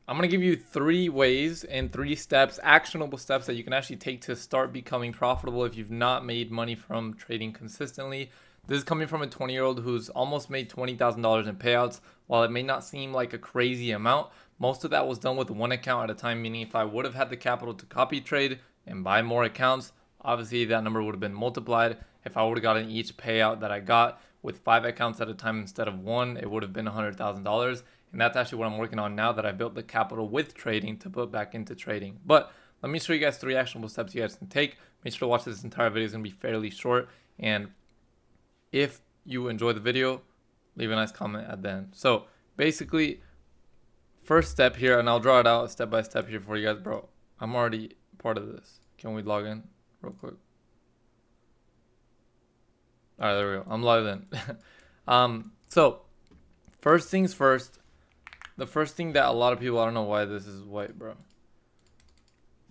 I'm going to give you 3 ways and 3 steps, actionable steps that you can actually take to start becoming profitable if you've not made money from trading consistently. This is coming from a 20-year-old who's almost made $20,000 in payouts. While it may not seem like a crazy amount, most of that was done with one account at a time, meaning if I would have had the capital to copy trade and buy more accounts, obviously that number would have been multiplied. If I would have gotten each payout that I got with 5 accounts at a time instead of one, it would have been $100,000. And that's actually what I'm working on now that I built the capital with trading to put back into trading. But let me show you guys 3 actionable steps you guys can take. Make sure to watch this entire video. It's going to be fairly short. And if you enjoy the video, leave a nice comment at the end. So basically, first step here, and I'll draw it out step by step here for you guys. Bro, I'm already part of this. Can we log in real quick? All right, there we go. I'm logged in. So first things first. The first thing that a lot of people, I don't know why this is white, bro.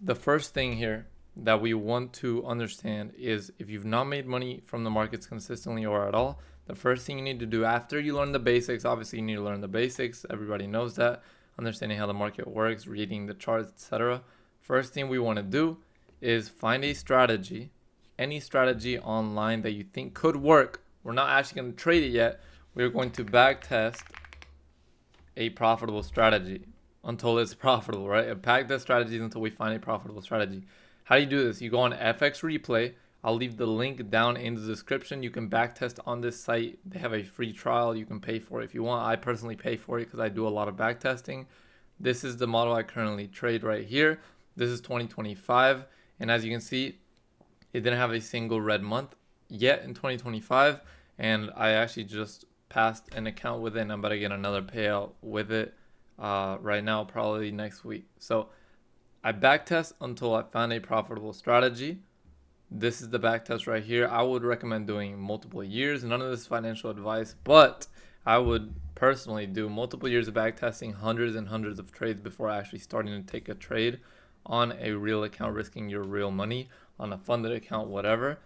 The first thing here that we want to understand is if you've not made money from the markets consistently or at all, the first thing you need to do after you learn the basics, obviously you need to learn the basics. Everybody knows that. Understanding how the market works, reading the charts, etc. First thing we want to do is find a strategy, any strategy online that you think could work. We're not actually going to trade it yet. We're going to back test a profitable strategy until it's profitable, right? Pack the strategies until we find a profitable strategy. How do you do this? You go on FX Replay. I'll leave the link down in the description. You can backtest on this site. They have a free trial. You can pay for it if you want. I personally pay for it because I do a lot of backtesting. This is the model I currently trade right here. This is 2025. And as you can see, it didn't have a single red month yet in 2025. And I actually just passed an account with it, and I'm about to get another payout with it right now, probably next week. So I backtest until I found a profitable strategy. This is the backtest right here. I would recommend doing multiple years. None of this is financial advice, but I would personally do multiple years of backtesting, hundreds and hundreds of trades before actually starting to take a trade on a real account, risking your real money on a funded account, whatever.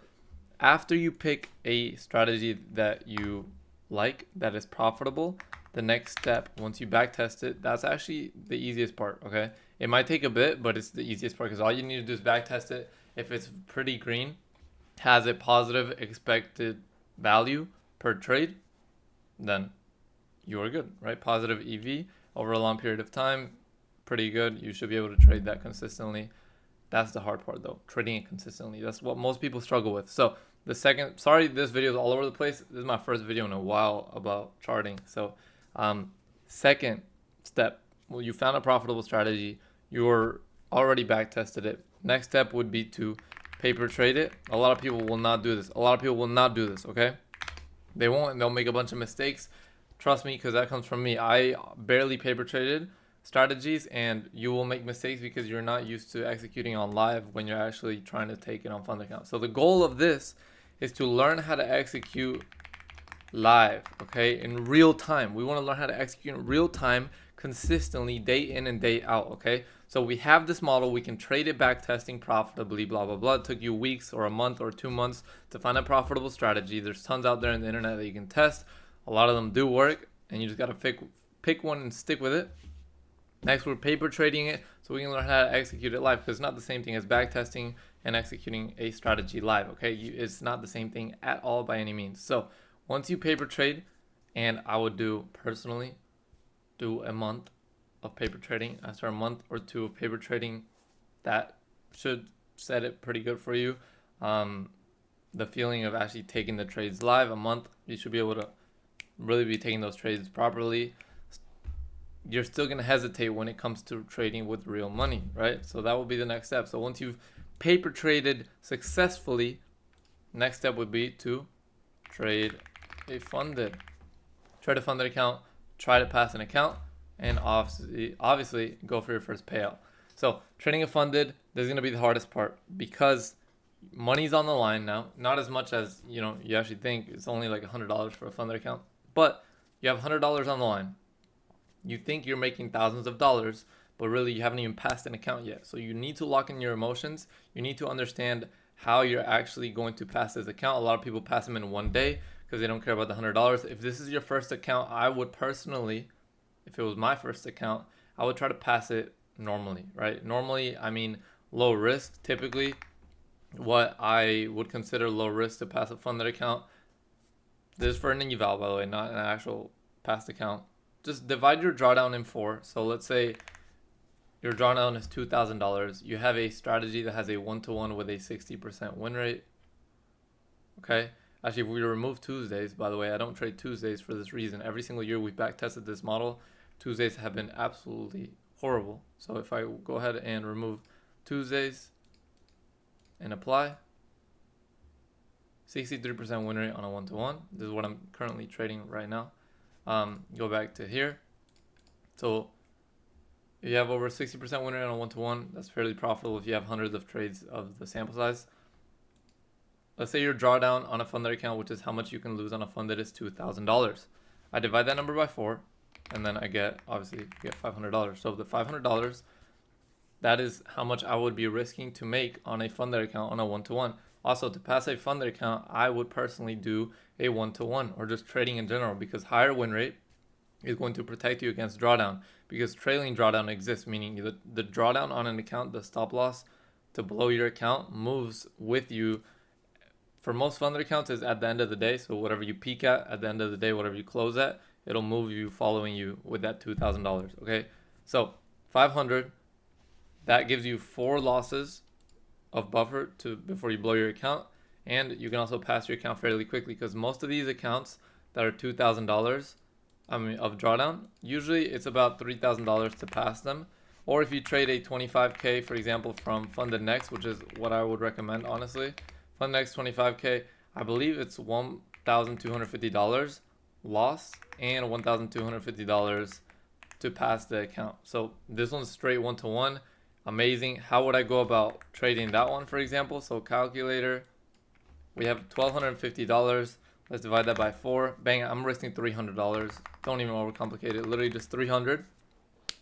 After you pick a strategy that you like, that is profitable, the next step, once you back test it, that's actually the easiest part. Okay, it might take a bit, but it's the easiest part because all you need to do is back test it. If it's pretty green, has a positive expected value per trade, then you are good, right? Positive EV over a long period of time, pretty good. You should be able to trade that consistently. That's the hard part though, trading it consistently. That's what most people struggle with. So the second, sorry, this video is all over the place. This is my first video in a while about charting. So second step, well, you found a profitable strategy. You're already back tested it. Next step would be to paper trade it. A lot of people will not do this. Okay? They won't, and they'll make a bunch of mistakes. Trust me, because that comes from me. I barely paper traded strategies, and you will make mistakes because you're not used to executing on live when you're actually trying to take it on fund account. So the goal of this is to learn how to execute live, okay, in real time. We want to learn how to execute in real time consistently, day in and day out. Okay, so we have this model, we can trade it back testing profitably, blah blah blah. It took you weeks or a month or 2 months to find a profitable strategy. There's tons out there on the internet that you can test. A lot of them do work, and you just got to pick one and stick with it. Next, we're paper trading it so we can learn how to execute it live, because it's not the same thing as back testing and executing a strategy live. Okay, it's not the same thing at all by any means. So once you paper trade, and I would personally do a month of paper trading. After a month or 2 of paper trading, that should set it pretty good for you. The feeling of actually taking the trades live, a month, you should be able to really be taking those trades properly. You're still going to hesitate when it comes to trading with real money, right? So that will be the next step. So once you've paper traded successfully, next step would be to trade a funded account, try to pass an account, and obviously go for your first payout. So trading a funded, this is going to be the hardest part because money's on the line now. Not as much as you actually think. It's only like $100 for a funded account, but you have $100 on the line. You think you're making thousands of dollars, but really you haven't even passed an account yet. So you need to lock in your emotions. You need to understand how you're actually going to pass this account. A lot of people pass them in one day because they don't care about the $100. If this is your first account, I would personally, if it was my first account, I would try to pass it normally, right? Normally, I mean low risk. Typically, what I would consider low risk to pass a funded account. This is for an eval, by the way, not an actual past account. Just divide your drawdown in 4. So let's say your drawdown is $2,000. You have a strategy that has a 1-to-1 with a 60% win rate. Okay. Actually, if we remove Tuesdays, by the way, I don't trade Tuesdays for this reason. Every single year we've back tested this model. Tuesdays have been absolutely horrible. So if I go ahead and remove Tuesdays and apply, 63% win rate on a 1-to-1. This is what I'm currently trading right now. Go back to here. So if you have over 60% win rate on a 1-to-1, that's fairly profitable if you have hundreds of trades of the sample size. Let's say your drawdown on a funded account, which is how much you can lose on a funded, is $2,000. I divide that number by 4, and then I get, obviously, get $500. So the $500, that is how much I would be risking to make on a funded account on a 1-to-1. Also, to pass a funded account, I would personally do a 1-to-1 or just trading in general, because higher win rate is going to protect you against drawdown, because trailing drawdown exists, meaning the drawdown on an account, the stop loss to below your account moves with you. For most funded accounts is at the end of the day. So whatever you peak at the end of the day, whatever you close at, it'll move you following you with that $2,000. Okay. So 500, that gives you 4 losses of buffer to before you blow your account. And you can also pass your account fairly quickly, because most of these accounts that are $2,000, of drawdown, usually it's about $3,000 to pass them. Or if you trade a 25K, for example, from Funded Next, which is what I would recommend, honestly. Funded Next 25K, I believe it's $1,250 loss and $1,250 to pass the account. So this one's straight 1-to-1. Amazing. How would I go about trading that one, for example? So calculator, we have $1,250. Let's divide that by 4. Bang, I'm risking $300. Don't even overcomplicate it. Literally just $300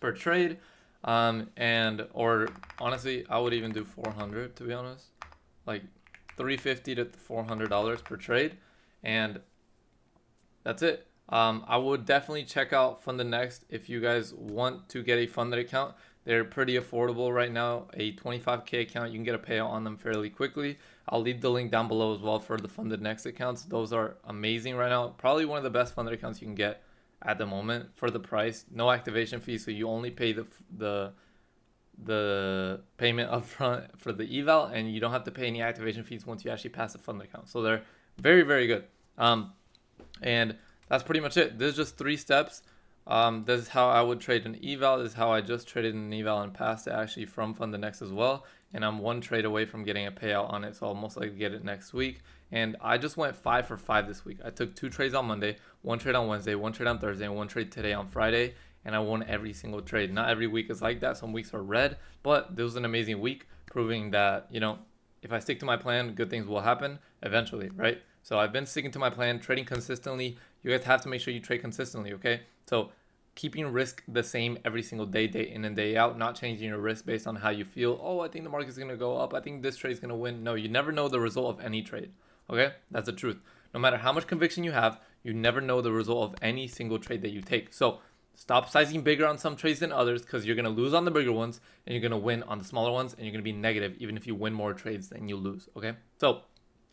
per trade. Or honestly, I would even do 400, to be honest. Like $350 to $400 per trade, and that's it. I would definitely check out Funded Next if you guys want to get a funded account. They're pretty affordable right now. A 25K account, you can get a payout on them fairly quickly. I'll leave the link down below as well for the Funded Next accounts. Those are amazing right now. Probably one of the best funded accounts you can get at the moment for the price. No activation fee, so you only pay the payment up front for the eval, and you don't have to pay any activation fees once you actually pass the funded account. So they're very, very good. And that's pretty much it. This is just 3 steps. This is how I would trade an eval. This is how I just traded an eval and passed it actually from Funded Next as well. And I'm 1 trade away from getting a payout on it, so I'll most likely get it next week. And I just went 5 for 5 this week. I took 2 trades on Monday, 1 trade on Wednesday, 1 trade on Thursday, and 1 trade today on Friday. And I won every single trade. Not every week is like that. Some weeks are red, but this was an amazing week, proving that, you know, if I stick to my plan, good things will happen eventually, right? So I've been sticking to my plan, trading consistently. You guys have to make sure you trade consistently, okay? So keeping risk the same every single day, day in and day out, not changing your risk based on how you feel. Oh, I think the market's going to go up. I think this trade's going to win. No, you never know the result of any trade, okay? That's the truth. No matter how much conviction you have, you never know the result of any single trade that you take. So stop sizing bigger on some trades than others, because you're going to lose on the bigger ones and you're going to win on the smaller ones, and you're going to be negative even if you win more trades than you lose, okay? So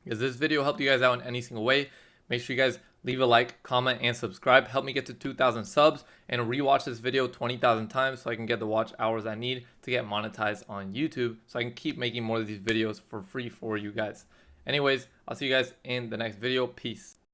if this video helped you guys out in any single way, make sure you guys leave a like, comment, and subscribe. Help me get to 2,000 subs and rewatch this video 20,000 times so I can get the watch hours I need to get monetized on YouTube, so I can keep making more of these videos for free for you guys. Anyways, I'll see you guys in the next video. Peace.